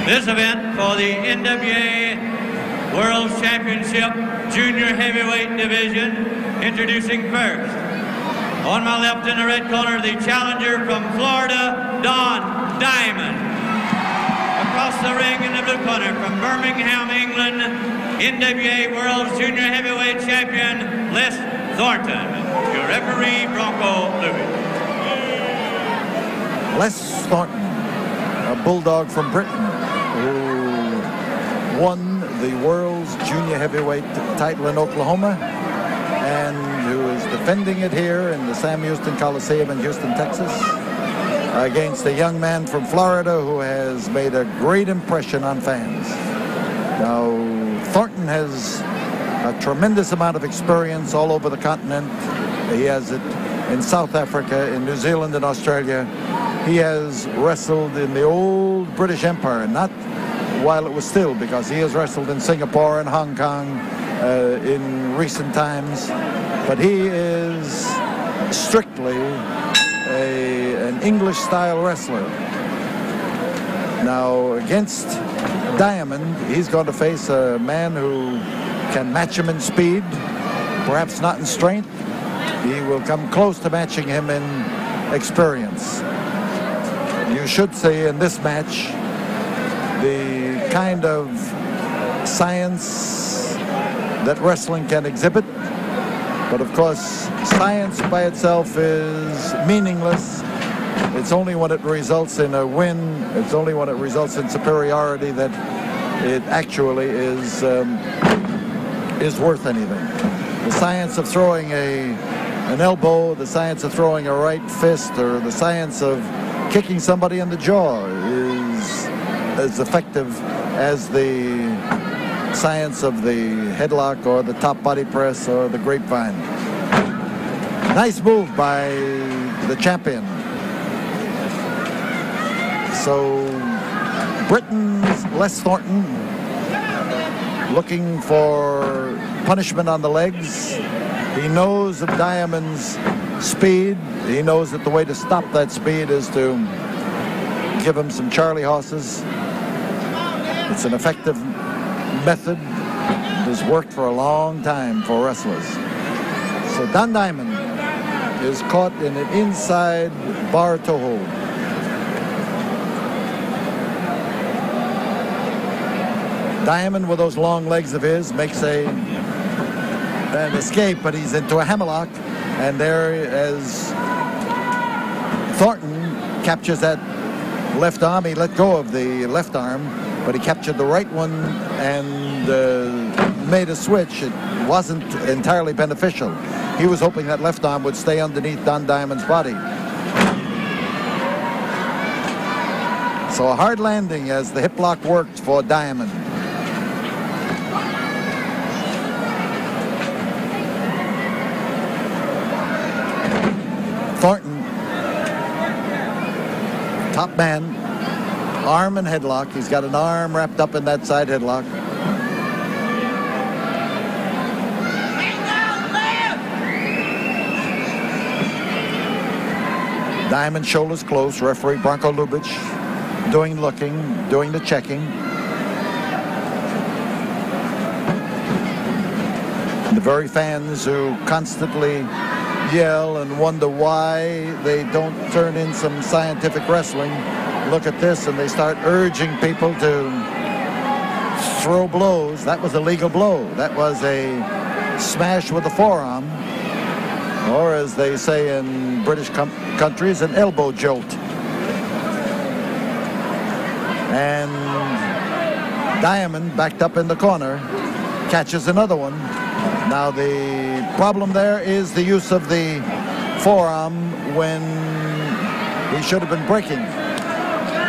This event for the NWA World Championship Junior Heavyweight Division, introducing first, on my left in the red corner, the challenger from Florida, Don Diamond. Across the ring in the blue corner from Birmingham, England, NWA World Junior Heavyweight Champion, Les Thornton. Your referee, Bronco Lewis. Les Thornton, a bulldog from Britain, who won the World's Junior Heavyweight title in Oklahoma and who is defending it here in the Sam Houston Coliseum in Houston, Texas, against a young man from Florida who has made a great impression on fans. Now, Thornton has a tremendous amount of experience all over the continent. He has it in South Africa, in New Zealand, and Australia. He has wrestled in the old British Empire, not while it was still, because he has wrestled in Singapore and Hong Kong in recent times. But he is strictly an English-style wrestler. Now, against Diamond, he's going to face a man who can match him in speed, perhaps not in strength. He will come close to matching him in experience. You should say in this match the kind of science that wrestling can exhibit. But of course, science by itself is meaningless. It's only when it results in a win, it's only when it results in superiority that it actually is worth anything. The science of throwing an elbow, the science of throwing a right fist, or the science of kicking somebody in the jaw is as effective as the science of the headlock or the top body press or the grapevine. Nice move by the champion. So Britain's Les Thornton looking for punishment on the legs. He knows of Diamond's speed. He knows that the way to stop that speed is to give him some Charlie horses. It's an effective method. It has worked for a long time for wrestlers. So Don Diamond is caught in an inside bar toe hold. Diamond, with those long legs of his, makes an escape, but he's into a hammerlock, and there, as Thornton captures that left arm, he let go of the left arm, but he captured the right one and made a switch. It wasn't entirely beneficial. He was hoping that left arm would stay underneath Don Diamond's body. So a hard landing as the hip lock worked for Diamond. Thornton, top man, arm and headlock. He's got an arm wrapped up in that side headlock. Diamond shoulders close. Referee Bronco Lubitsch doing the checking. The very fans who constantly yell and wonder why they don't turn in some scientific wrestling look at this and they start urging people to throw blows. That was a legal blow. That was a smash with the forearm, or as they say in British countries, an elbow jolt. And Diamond, backed up in the corner, catches another one. Now the problem there is the use of the forearm when he should have been breaking.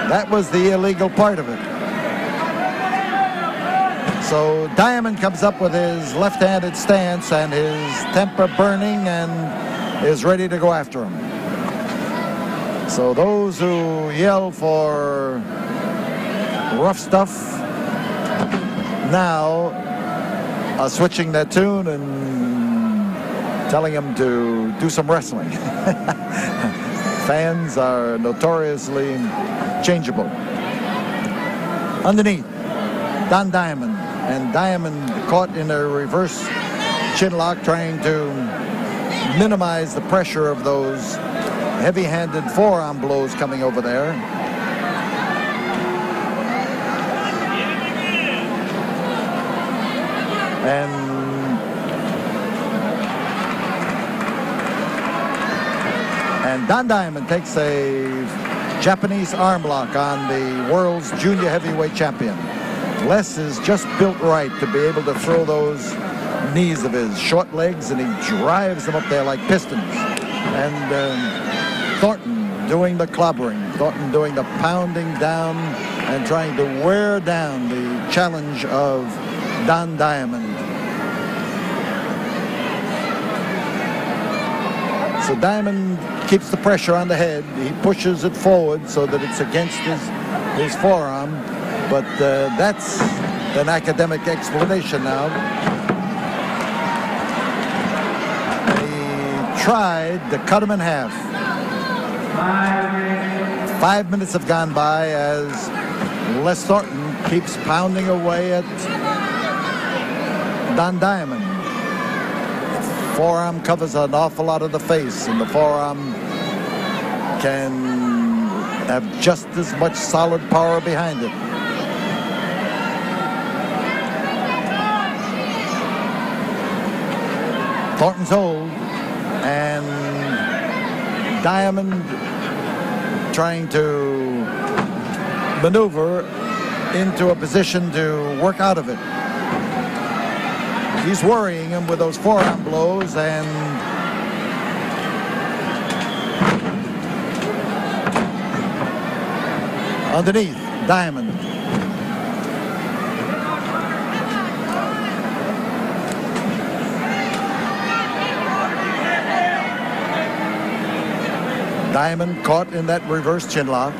That was the illegal part of it. So Diamond comes up with his left-handed stance and his temper burning and is ready to go after him. So those who yell for rough stuff now are switching their tune and telling him to do some wrestling. Fans are notoriously changeable. Underneath, Don Diamond. And Diamond caught in a reverse chin lock, trying to minimize the pressure of those heavy-handed forearm blows coming over there. And Don Diamond takes a Japanese arm lock on the world's junior heavyweight champion. Les is just built right to be able to throw those knees of his short legs, and he drives them up there like pistons. And Thornton doing the clobbering, Thornton doing the pounding down and trying to wear down the challenge of Don Diamond. So Diamond keeps the pressure on the head. He pushes it forward so that it's against his forearm. But that's an academic explanation now. He tried to cut him in half. 5 minutes have gone by as Les Thornton keeps pounding away at Don Diamond. Forearm covers an awful lot of the face, and the forearm can have just as much solid power behind it. Thornton's hold, and Diamond trying to maneuver into a position to work out of it. He's worrying him with those forearm blows, and underneath, Diamond. Diamond caught in that reverse chin lock,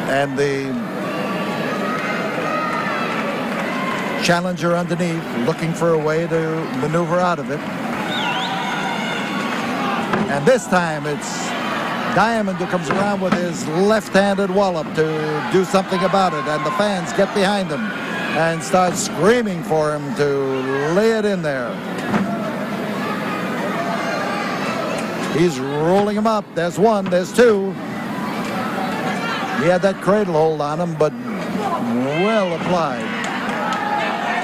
and the challenger underneath looking for a way to maneuver out of it. And this time it's Diamond who comes around with his left-handed wallop to do something about it, and the fans get behind him and start screaming for him to lay it in there. He's rolling him up. There's one, there's two. He had that cradle hold on him, but well applied.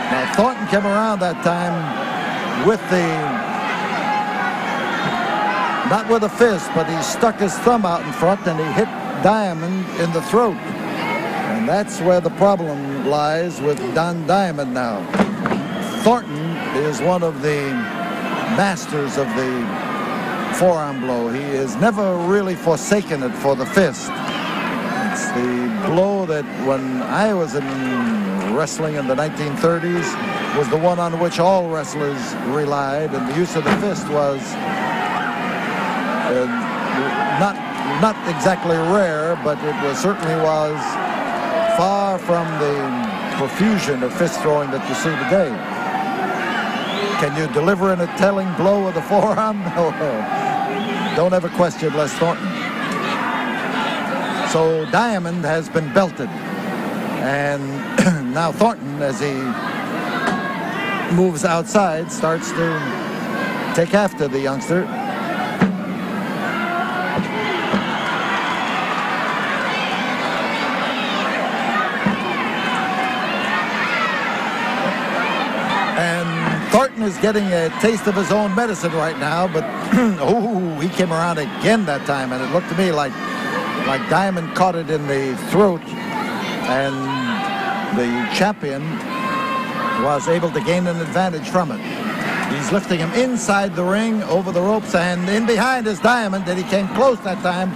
Now Thornton came around that time with not with a fist, but he stuck his thumb out in front and he hit Diamond in the throat. And that's where the problem lies with Don Diamond now. Thornton is one of the masters of the forearm blow. He has never really forsaken it for the fist. It's the blow that when I was in wrestling in the 1930s was the one on which all wrestlers relied, and the use of the fist was not exactly rare, but it certainly was far from the profusion of fist throwing that you see today. Can you deliver in a telling blow with the forearm? No. Don't ever question Les Thornton. So Diamond has been belted. And now Thornton, as he moves outside, starts to take after the youngster. Thornton is getting a taste of his own medicine right now, but oh, he came around again that time, and it looked to me like Diamond caught it in the throat, and the champion was able to gain an advantage from it. He's lifting him inside the ring over the ropes, and in behind is Diamond, and he came close that time,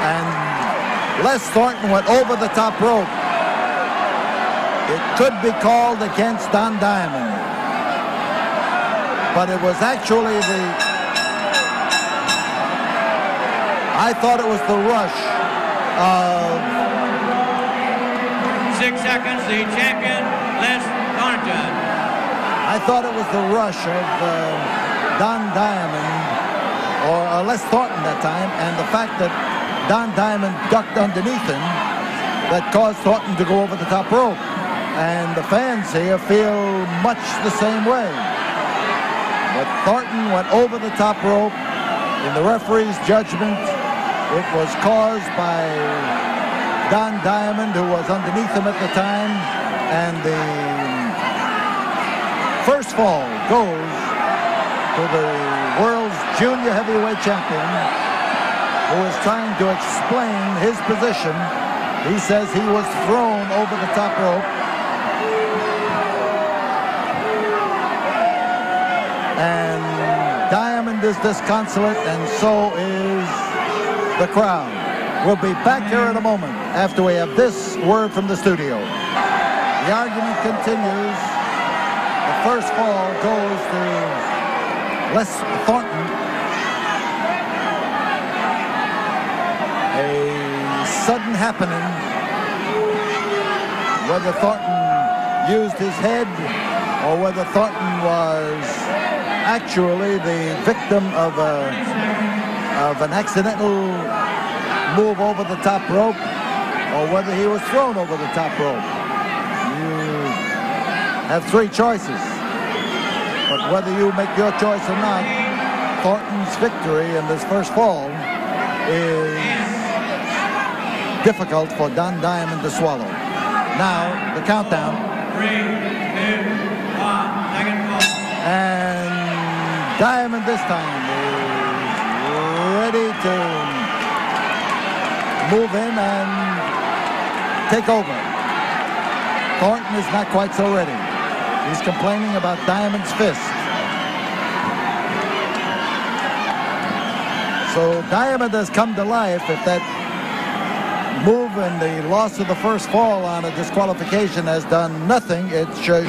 and Les Thornton went over the top rope. It could be called against Don Diamond, but it was actually I thought it was the rush of 6 seconds, the champion, Les Thornton. I thought it was the rush of Don Diamond, or Les Thornton that time, and the fact that Don Diamond ducked underneath him that caused Thornton to go over the top rope. And the fans here feel much the same way. But Thornton went over the top rope. In the referee's judgment, it was caused by Don Diamond, who was underneath him at the time. And the first fall goes to the world's junior heavyweight champion, who is trying to explain his position. He says he was thrown over the top rope. And Diamond is disconsolate, and so is the crowd. We'll be back here in a moment after we have this word from the studio. The argument continues. The first fall goes to Les Thornton. A sudden happening. Whether Thornton used his head or whether Thornton was actually the victim of an accidental move over the top rope, or whether he was thrown over the top rope. You have three choices, but whether you make your choice or not, Thornton's victory in this first fall is difficult for Don Diamond to swallow. Now the countdown. 3, 2, 1, second fall. And Diamond this time is ready to move in and take over. Thornton is not quite so ready. He's complaining about Diamond's fist. So Diamond has come to life. If that move and the loss of the first fall on a disqualification has done nothing, it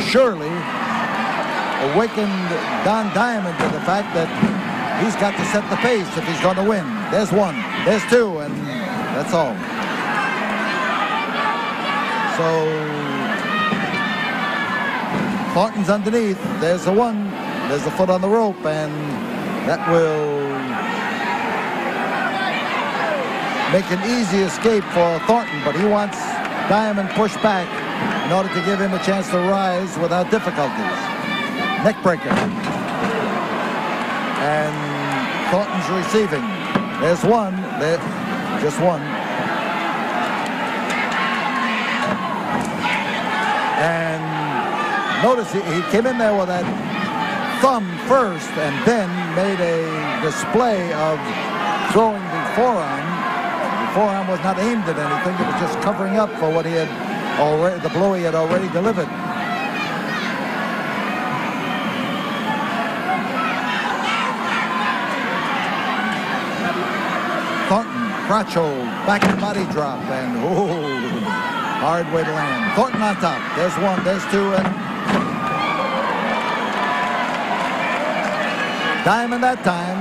surely awakened Don Diamond to the fact that he's got to set the pace if he's going to win. There's one, there's two, and that's all. So Thornton's underneath. There's the one, there's the foot on the rope, and that will make an easy escape for Thornton, but he wants Diamond pushed back in order to give him a chance to rise without difficulties. Neck breaker. And Thornton's receiving. There's one. There, just one. And notice he came in there with that thumb first and then made a display of throwing the forearm. The forearm was not aimed at anything. It was just covering up for what he had already, the blow he had already delivered. Thornton, crotch hold, back and body drop, and hard way to land. Thornton on top. There's one, there's two, and Diamond that time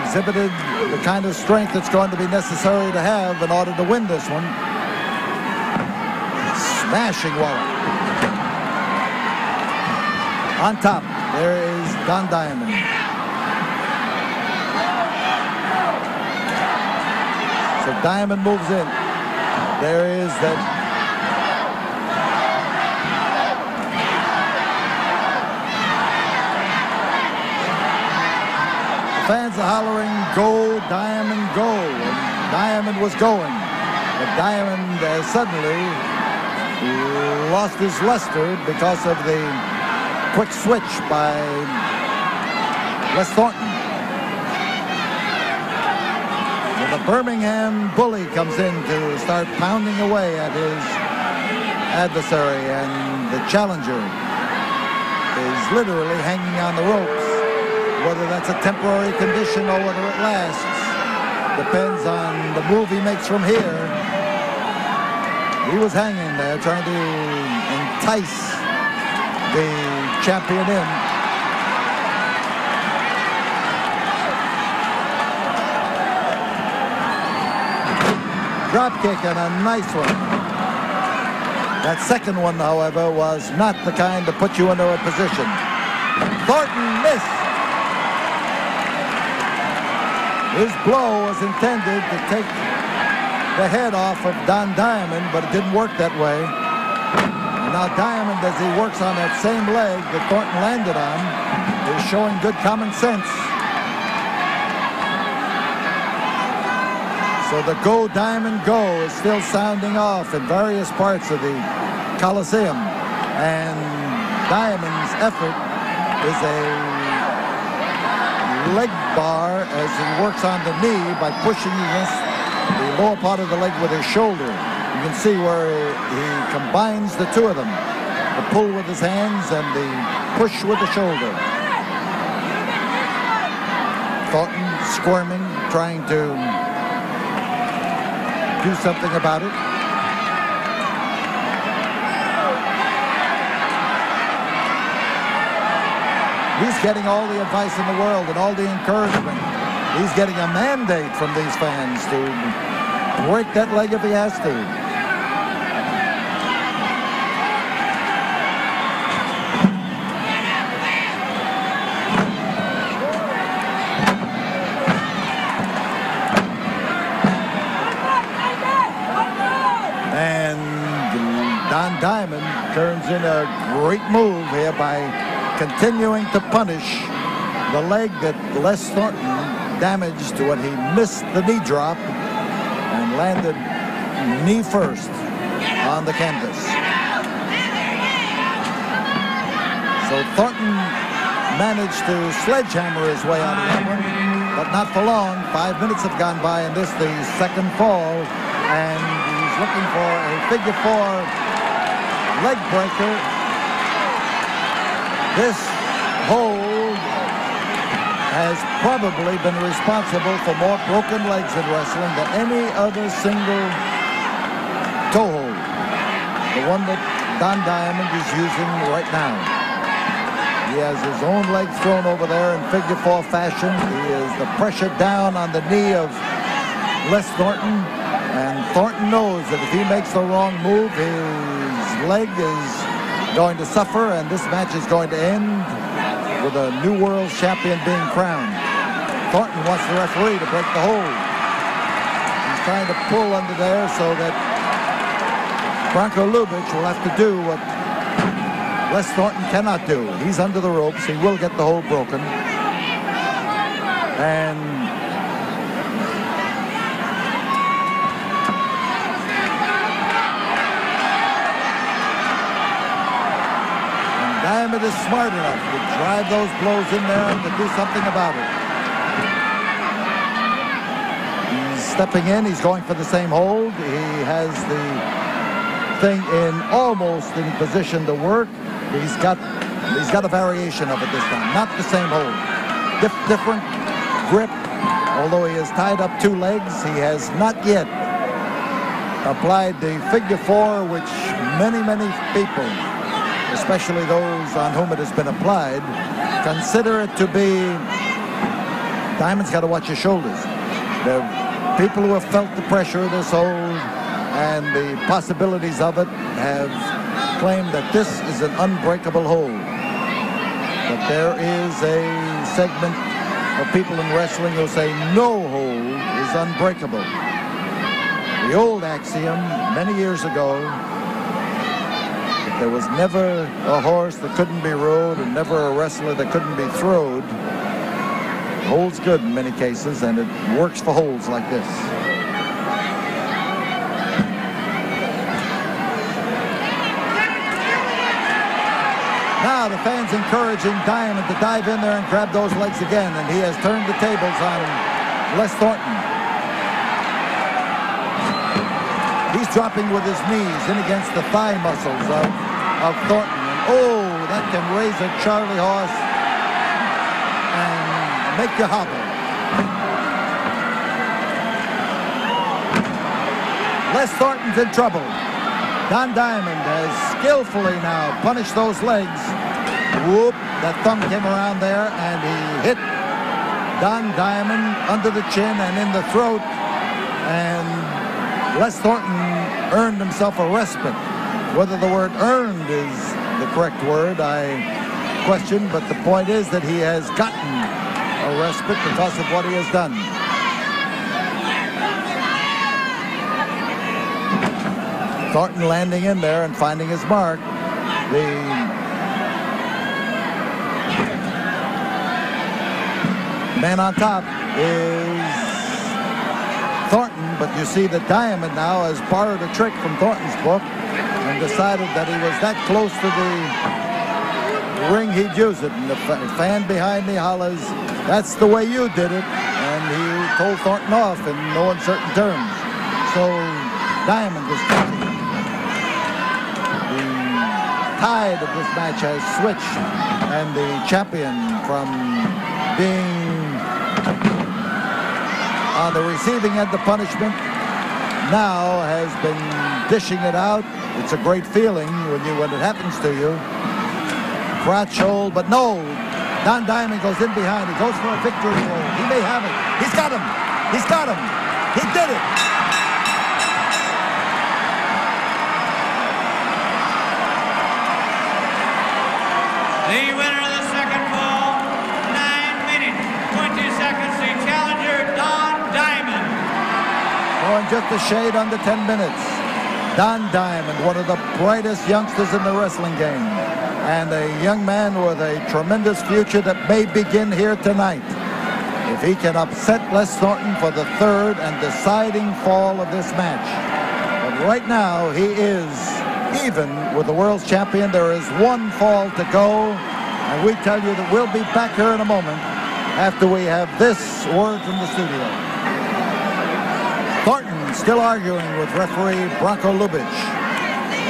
exhibited the kind of strength that's going to be necessary to have in order to win this one. Smashing wallop. On top, there is Don Diamond. So Diamond moves in. There is that. Fans are hollering, "Go, Diamond, go!" And Diamond was going. But Diamond suddenly lost his luster because of the quick switch by Les Thornton. The Birmingham bully comes in to start pounding away at his adversary, and the challenger is literally hanging on the ropes. Whether that's a temporary condition or whether it lasts depends on the move he makes from here. He was hanging there trying to entice the champion in. Drop kick, and a nice one. That second one, however, was not the kind to put you into a position. Thornton missed. His blow was intended to take the head off of Don Diamond, but it didn't work that way. And now Diamond, as he works on that same leg that Thornton landed on, is showing good common sense. So the Go Diamond Go is still sounding off in various parts of the Coliseum. And Diamond's effort is a leg bar as he works on the knee by pushing against the lower part of the leg with his shoulder. You can see where he combines the two of them, the pull with his hands and the push with the shoulder. Thornton squirming, trying to do something about it. He's getting all the advice in the world and all the encouragement. He's getting a mandate from these fans to break that leg if he has to. Diamond turns in a great move here by continuing to punish the leg that Les Thornton damaged when he missed the knee drop and landed knee first on the canvas. So Thornton managed to sledgehammer his way out of that one, but not for long. 5 minutes have gone by in this, the second fall, and he's looking for a figure four leg breaker. This hold has probably been responsible for more broken legs in wrestling than any other single toe hold. The one that Don Diamond is using right now. He has his own leg thrown over there in figure four fashion. He is the pressure down on the knee of Les Thornton, and Thornton knows that if he makes the wrong move, his leg is going to suffer, and this match is going to end with a new world champion being crowned. Thornton wants the referee to break the hold. He's trying to pull under there so that Bronco Lubitsch will have to do what Les Thornton cannot do. He's under the ropes. He will get the hold broken. And Diamond is smart enough to drive those blows in there and to do something about it. He's stepping in. He's going for the same hold. He has the thing in almost in position to work. He's got a variation of it this time. Not the same hold. Different grip. Although he has tied up two legs, he has not yet applied the figure four, which many people, especially those on whom it has been applied, consider it to be. Diamond's got to watch his shoulders. The people who have felt the pressure of this hold and the possibilities of it have claimed that this is an unbreakable hold. But there is a segment of people in wrestling who say no hold is unbreakable. The old axiom many years ago, there was never a horse that couldn't be rode and never a wrestler that couldn't be throwed. Holds good in many cases, and it works for holds like this. Now the fans encouraging Diamond to dive in there and grab those legs again, and he has turned the tables on Les Thornton. He's dropping with his knees in against the thigh muscles of Thornton. And, oh, that can raise a Charlie horse and make you hobble. Les Thornton's in trouble. Don Diamond has skillfully now punished those legs. Whoop, that thumb came around there, and he hit Don Diamond under the chin and in the throat. And Les Thornton earned himself a respite. Whether the word earned is the correct word, I question, but the point is that he has gotten a respite because of what he has done. Thornton landing in there and finding his mark. The man on top is Thornton, but you see that Diamond now has borrowed a trick from Thornton's book and decided that he was that close to the ring he'd use it. And the fan behind me hollers, "That's the way you did it." And he told Thornton off in no uncertain terms. So Diamond is thinking. The tide of this match has switched, and the champion, from being on the receiving end of punishment, now has been dishing it out. It's a great feeling when it happens to you. Crotch hold, but no. Don Diamond goes in behind. He goes for a victory roll. He may have it. He's got him. He's got him. He did it. The winner of the second fall, 9 minutes, 20 seconds, the challenger, Don Diamond. Going just a shade under 10 minutes. Don Diamond, one of the brightest youngsters in the wrestling game, and a young man with a tremendous future that may begin here tonight. If he can upset Les Thornton for the third and deciding fall of this match. But right now, he is even with the world's champion. There is one fall to go, and we tell you that we'll be back here in a moment after we have this word from the studio. Thornton still arguing with referee Bronco Lubitsch.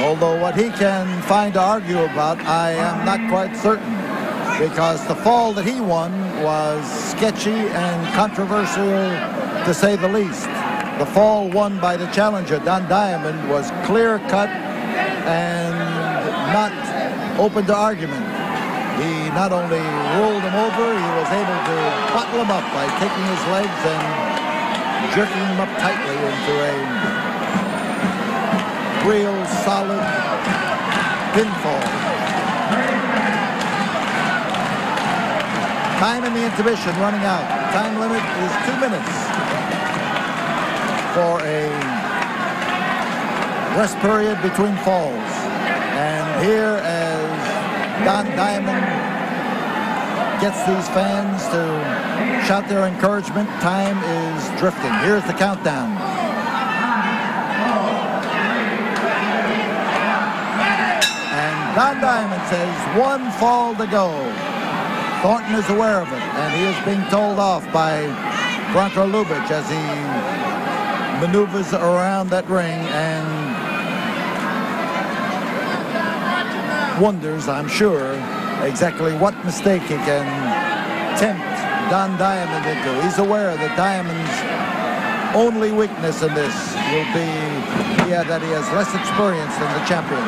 Although what he can find to argue about, I am not quite certain, because the fall that he won was sketchy and controversial, to say the least. The fall won by the challenger, Don Diamond, was clear-cut and not open to argument. He not only rolled him over, he was able to bottle him up by taking his legs and jerking him up tightly into a real solid pinfall. Time in the intermission running out. Time limit is 2 minutes for a rest period between falls. And here, as Don Diamond gets these fans to shout their encouragement, time is drifting. Here's the countdown. And Don Diamond says 1 fall to go. Thornton is aware of it, and he is being told off by Bronco Lubitsch as he maneuvers around that ring and wonders, I'm sure, exactly what mistake he can tempt Don Diamond into. He's aware that Diamond's only weakness in this will be that he has less experience than the champion.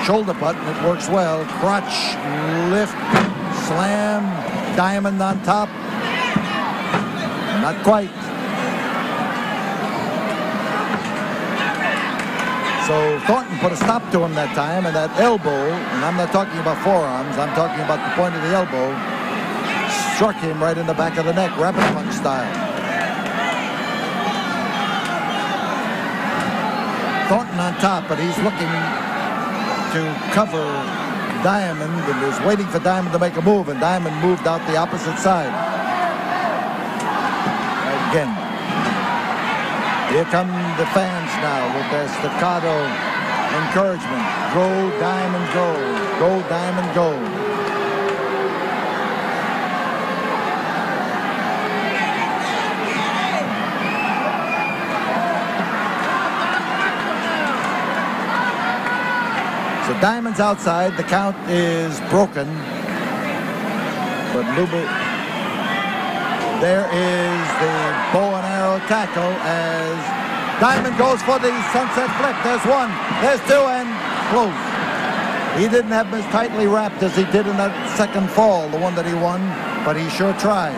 Shoulder button, it works well. Crotch, lift, slam, Diamond on top. Not quite. So Thornton put a stop to him that time, and that elbow, and I'm not talking about forearms, I'm talking about the point of the elbow, struck him right in the back of the neck, rabbit punch style. Thornton on top, but he's looking to cover Diamond and is waiting for Diamond to make a move, and Diamond moved out the opposite side. Again. Here come the fans now with their staccato encouragement. Go, Diamond, go. Go, Diamond, go. So Diamond's outside. The count is broken. But there is the bow and arrow tackle as Diamond goes for the sunset flip. There's one, there's two, and close. He didn't have him as tightly wrapped as he did in that second fall, the one that he won, but he sure tried.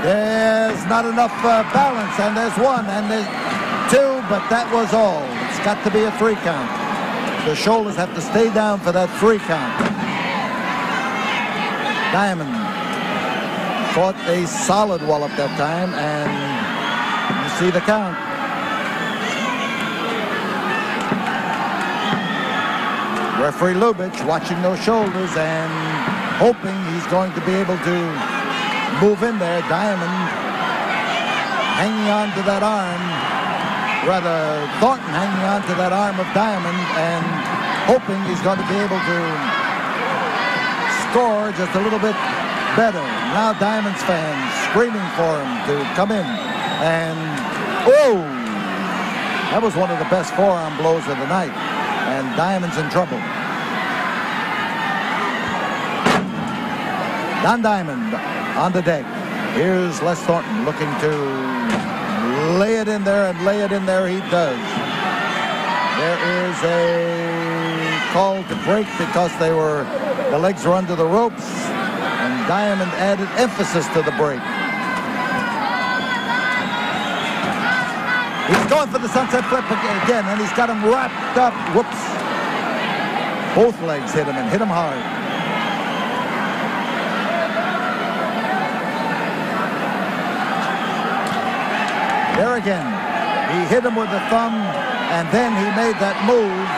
There's not enough balance, and there's one, and there's two, but that was all. It's got to be a 3 count. The shoulders have to stay down for that 3 count. Diamond fought a solid wallop that time, and you see the count. Referee Lubitsch watching those shoulders and hoping he's going to be able to move in there. Diamond hanging on to that arm, rather Thornton hanging on to that arm of Diamond and hoping he's going to be able to score just a little bit better. Now Diamond's fans screaming for him to come in. And, oh, that was one of the best forearm blows of the night. And Diamond's in trouble. Don Diamond on the deck. Here's Les Thornton looking to lay it in there, and lay it in there he does. There is a call to break because the legs were under the ropes, and Diamond added emphasis to the break. He's going for the sunset flip again, and he's got him wrapped up. Whoops. Both legs hit him, and hit him hard. There again, he hit him with the thumb, and then he made that move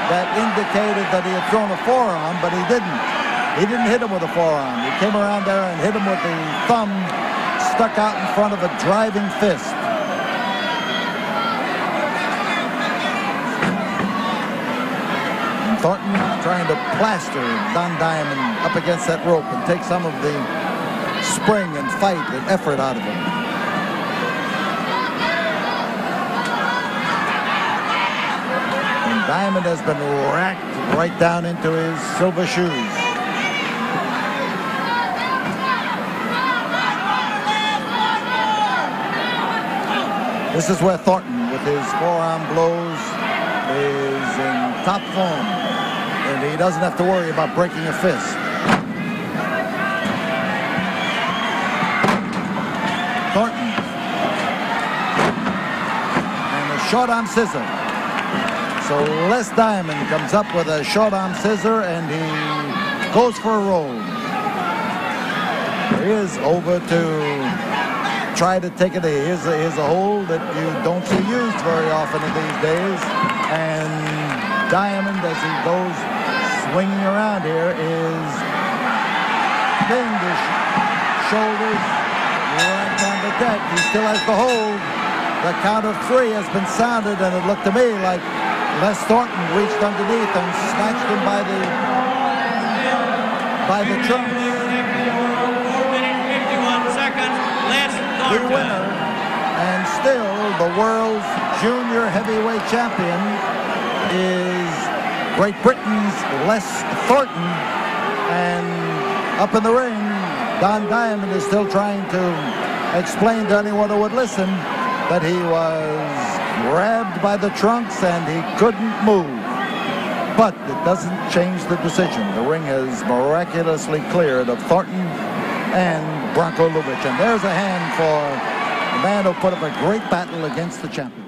that indicated that he had thrown a forearm, but he didn't. He didn't hit him with a forearm. He came around there and hit him with the thumb stuck out in front of a driving fist. And Thornton trying to plaster Don Diamond up against that rope and take some of the spring and fight and effort out of him. Diamond has been racked right down into his silver shoes. This is where Thornton, with his forearm blows, is in top form, and he doesn't have to worry about breaking a fist. Thornton. And a short arm scissor. So Les Diamond comes up with a short arm scissor, and he goes for a roll. He is over to try to take it. Here's a hold that you don't see used very often in these days. And Diamond, as he goes swinging around here, is pinned his shoulders right on the deck. He still has the hold. The count of 3 has been sounded, and it looked to me like Les Thornton reached underneath and snatched him by the trunk. 4 minutes, 51 seconds, Les Thornton. The winner, and still the world's junior heavyweight champion, is Great Britain's Les Thornton. And up in the ring, Don Diamond is still trying to explain to anyone who would listen that he was grabbed by the trunks and he couldn't move. But it doesn't change the decision. The ring has miraculously cleared of Thornton and Bronco Lubitsch. And there's a hand for the man who put up a great battle against the champion.